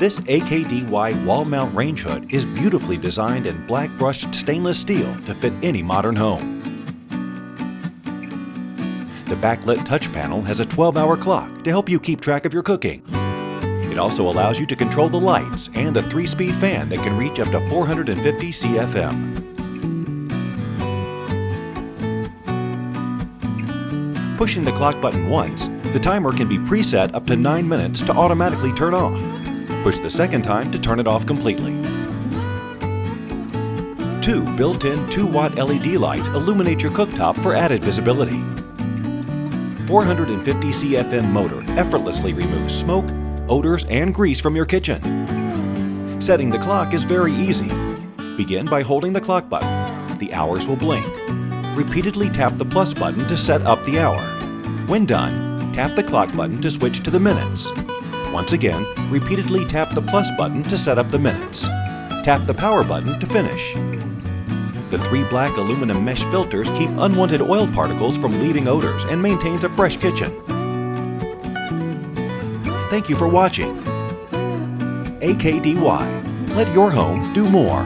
This AKDY wall mount range hood is beautifully designed in black brushed stainless steel to fit any modern home. The backlit touch panel has a 12-hour clock to help you keep track of your cooking. It also allows you to control the lights and a 3-speed fan that can reach up to 450 CFM. Pushing the clock button once, the timer can be preset up to 9 minutes to automatically turn off. Push the second time to turn it off completely. 2 built-in 2-watt LED lights illuminate your cooktop for added visibility. 450 CFM motor effortlessly removes smoke, odors, and grease from your kitchen. Setting the clock is very easy. Begin by holding the clock button. The hours will blink. Repeatedly tap the plus button to set up the hour. When done, tap the clock button to switch to the minutes. Once again, repeatedly tap the plus button to set up the minutes. Tap the power button to finish. The 3 black aluminum mesh filters keep unwanted oil particles from leaving odors and maintains a fresh kitchen. Thank you for watching. AKDY. Let your home do more.